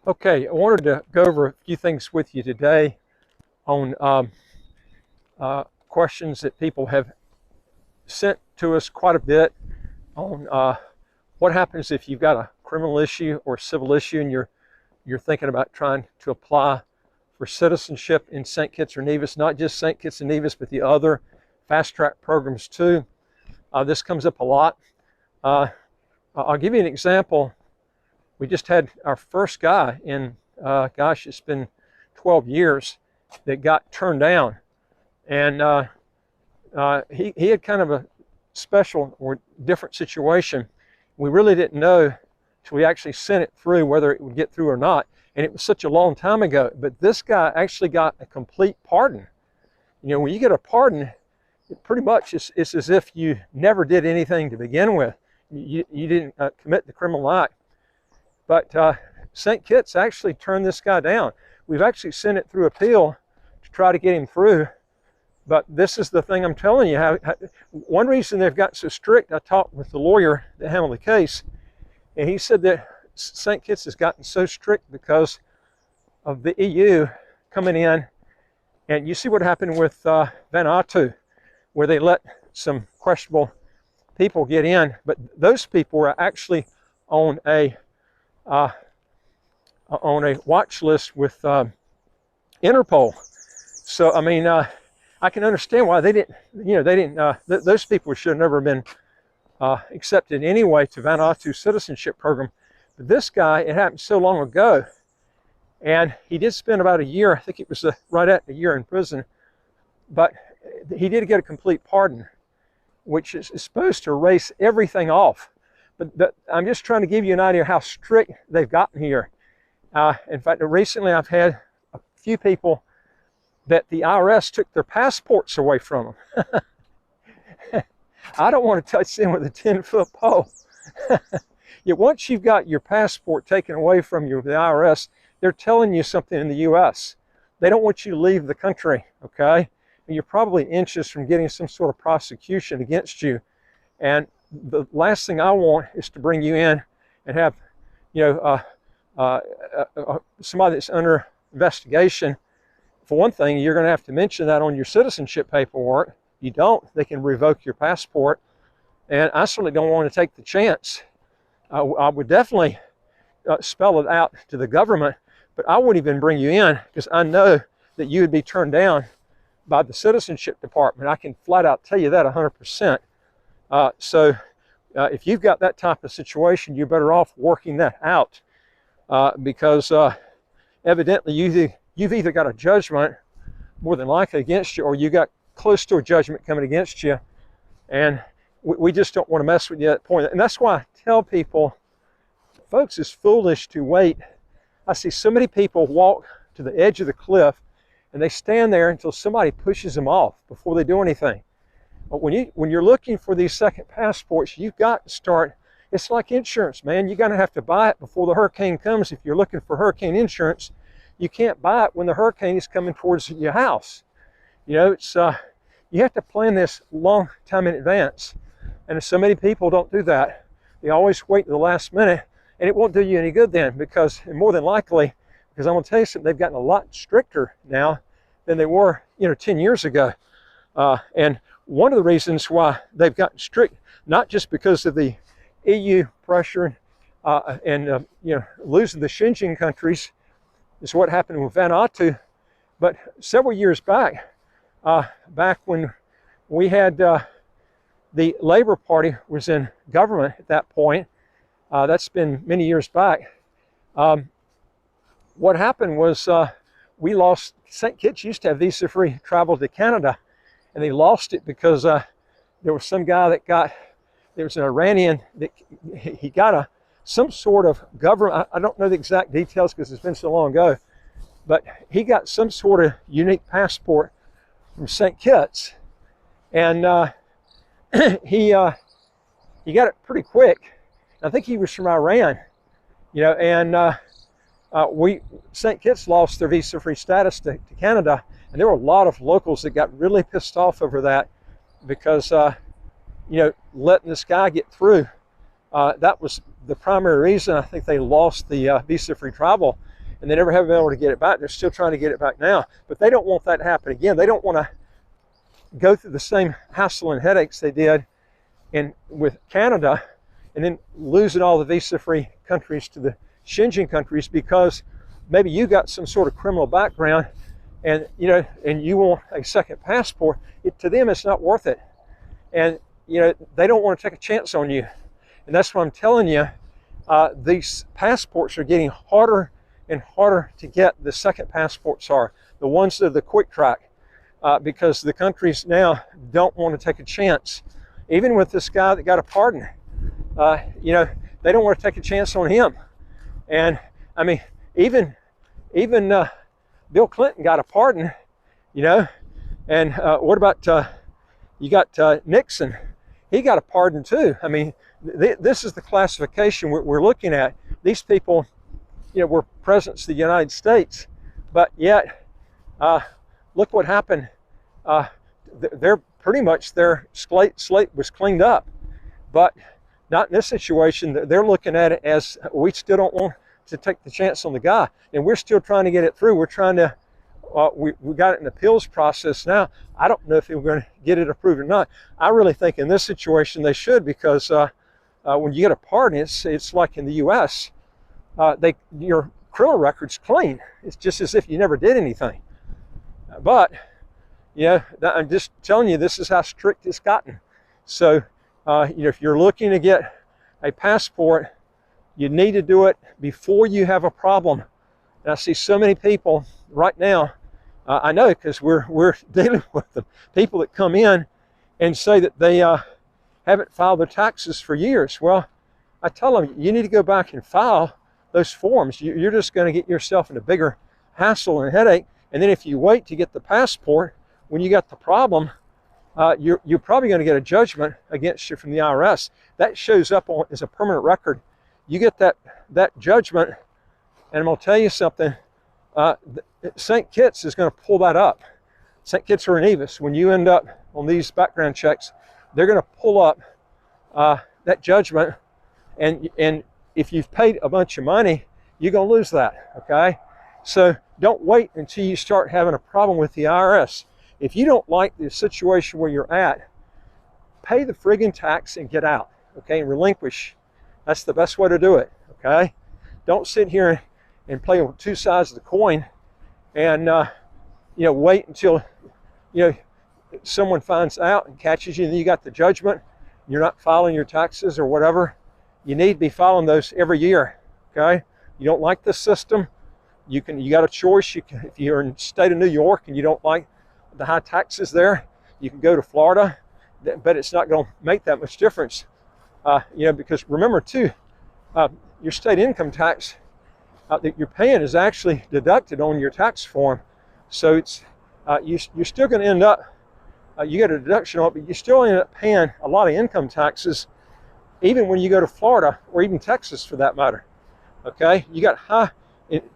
Okay, I wanted to go over a few things with you today on questions that people have sent to us quite a bit on what happens if you've got a criminal issue or civil issue and you're thinking about trying to apply for citizenship in St. Kitts or Nevis, not just St. Kitts and Nevis, but the other fast track programs too. This comes up a lot. I'll give you an example. We just had our first guy in, gosh, it's been 12 years that got turned down. And he had kind of a special or different situation. We really didn't know till we actually sent it through whether it would get through or not. And it was such a long time ago. But this guy actually got a complete pardon. You know, when you get a pardon, it pretty much it's as if you never did anything to begin with. You didn't commit the criminal act. But St. Kitts actually turned this guy down. We've actually sent it through appeal to try to get him through. But this is the thing I'm telling you. One reason they've got so strict, I talked with the lawyer that handled the case, and he said that St. Kitts has gotten so strict because of the EU coming in. And you see what happened with Vanuatu, where they let some questionable people get in. But those people were actually on a watch list with Interpol. So I mean, I can understand why they didn't. You know, those people should have never been accepted anyway to Vanuatu citizenship program. But this guy, it happened so long ago, and he did spend about a year. I think it was right at a year in prison. But he did get a complete pardon, which is supposed to erase everything off. But I'm just trying to give you an idea of how strict they've gotten here. In fact, recently I've had a few people that the IRS took their passports away from them. I don't want to touch them with a 10-foot pole. Yeah, once you've got your passport taken away from you with the IRS, they're telling you something in the U.S. They don't want you to leave the country, okay? And you're probably inches from getting some sort of prosecution against you. And the last thing I want is to bring you in and have, you know, somebody that's under investigation. For one thing, you're going to have to mention that on your citizenship paperwork. You don't, they can revoke your passport. And I certainly don't want to take the chance. I would definitely spell it out to the government, but I wouldn't even bring you in because I know that you would be turned down by the citizenship department. I can flat out tell you that 100%. So if you've got that type of situation, you're better off working that out because evidently you've either got a judgment more than likely against you, or you got close to a judgment coming against you, and we just don't want to mess with you at that point. And that's why I tell people, folks, it's foolish to wait. I see so many people walk to the edge of the cliff and they stand there until somebody pushes them off before they do anything. But when you're looking for these second passports, you've got to start. It's like insurance, man. You're going to have to buy it before the hurricane comes. If you're looking for hurricane insurance, you can't buy it when the hurricane is coming towards your house. You know, it's you have to plan this long time in advance. And so many people don't do that. They always wait to the last minute, and it won't do you any good then, because more than likely, because I'm going to tell you something, they've gotten a lot stricter now than they were, 10 years ago. And one of the reasons why they've gotten strict, not just because of the EU pressure and losing the Schengen countries, is what happened with Vanuatu, but several years back, back when we had the Labour Party was in government at that point, that's been many years back, what happened was we lost. St. Kitts used to have visa-free travel to Canada, and they lost it because there was some guy that there was an Iranian that he got some sort of government. I don't know the exact details because it's been so long ago, but he got some sort of unique passport from St. Kitts, and he got it pretty quick. I think he was from Iran, and St. Kitts lost their visa-free status to Canada, and there were a lot of locals that got really pissed off over that because, letting this guy get through, that was the primary reason I think they lost the visa-free travel. and they never have been able to get it back. They're still trying to get it back now, but they don't want that to happen again. They don't want to go through the same hassle and headaches they did with Canada, and then losing all the visa-free countries to the Schengen countries because maybe you got some sort of criminal background, and you want a second passport. To them, it's not worth it, and they don't want to take a chance on you. And that's why I'm telling you, these passports are getting harder and harder to get. The second passports are the ones that are the quick track, because the countries now don't want to take a chance. Even with this guy that got a pardon, they don't want to take a chance on him. And I mean, even Bill Clinton got a pardon, and what about you got Nixon? He got a pardon too. I mean, this is the classification we're looking at. These people, were presidents of the United States, but yet, look what happened. They're pretty much, their slate was cleaned up, but not in this situation. They're looking at it as, we still don't want to take the chance on the guy, and we're still trying to get it through. We're trying to, we got it in the appeals process now. I don't know if we're going to get it approved or not. I really think in this situation they should, because when you get a pardon, it's like in the U.S., your criminal record's clean. It's just as if you never did anything. But I'm just telling you, this is how strict it's gotten. So if you're looking to get a passport, you need to do it before you have a problem. And I see so many people right now, I know because we're dealing with them, people that come in and say that they haven't filed their taxes for years. Well, I tell them, you need to go back and file those forms. You're just going to get yourself in a bigger hassle and headache. And then if you wait to get the passport, when you got the problem, you're probably going to get a judgment against you from the IRS. That shows up as a permanent record. You get that judgment, and I'm going to tell you something. St. Kitts is going to pull that up. St. Kitts or Nevis, when you end up on these background checks, they're going to pull up that judgment, and if you've paid a bunch of money, you're going to lose that, okay? So don't wait until you start having a problem with the IRS. If you don't like the situation where you're at, pay the friggin' tax and get out, okay? And relinquish. That's the best way to do it, okay? Don't sit here and play on two sides of the coin and wait until someone finds out and catches you, and then you got the judgment. You're not filing your taxes or whatever. You need to be filing those every year, okay? You don't like the system, you got a choice. If you're in the state of New York and you don't like the high taxes there, you can go to Florida, but it's not going to make that much difference, because remember too, your state income tax that you're paying is actually deducted on your tax form. So it's you're still going to end up, you get a deduction on it, but you still end up paying a lot of income taxes, even when you go to Florida or even Texas for that matter. Okay, you got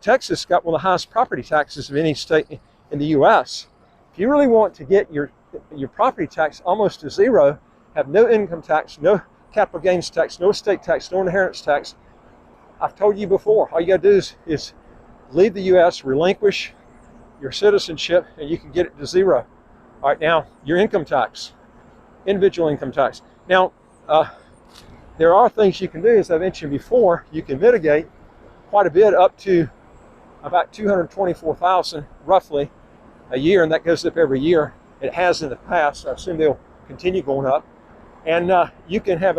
Texas got one of the highest property taxes of any state in the U.S. If you really want to get your property tax almost to zero, have no income tax, no capital gains tax, no estate tax, no inheritance tax, I've told you before, all you got to do is leave the U.S., relinquish your citizenship, and you can get it to zero. All right, now your income tax, individual income tax. Now, there are things you can do, as I mentioned before. You can mitigate quite a bit, up to about $224,000 roughly a year, and that goes up every year. It has in the past, so I assume they'll continue going up. And you can have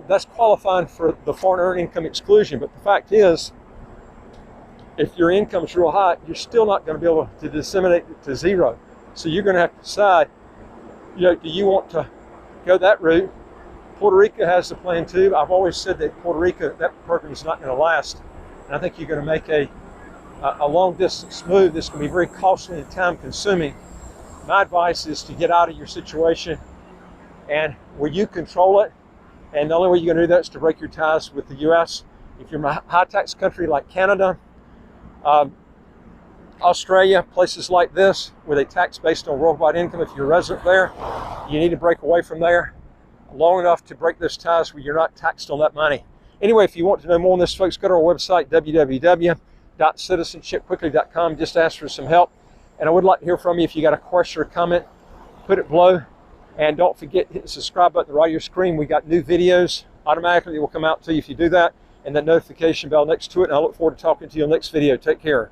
that's qualifying for the foreign earned income exclusion. But the fact is, if your income's real high, you're still not going to be able to disseminate it to zero. So you're going to have to decide, do you want to go that route? Puerto Rico has a plan too. I've always said that Puerto Rico, that program is not going to last. And I think you're going to make a long distance move that's going to be very costly and time consuming. My advice is to get out of your situation and where you control it. And the only way you're going to do that is to break your ties with the U.S. If you're in a high tax country like Canada, Australia, places like this where they tax based on worldwide income, if you're a resident there, you need to break away from there long enough to break those ties where you're not taxed on that money. Anyway, if you want to know more on this, folks, go to our website, help.citizenshipquickly.com. Just ask for some help. And I would like to hear from you. If you got a question or comment, put it below. And don't forget to hit the subscribe button right on your screen. We got new videos automatically that will come out to you if you do that, and that notification bell next to it. And I look forward to talking to you in the next video. Take care.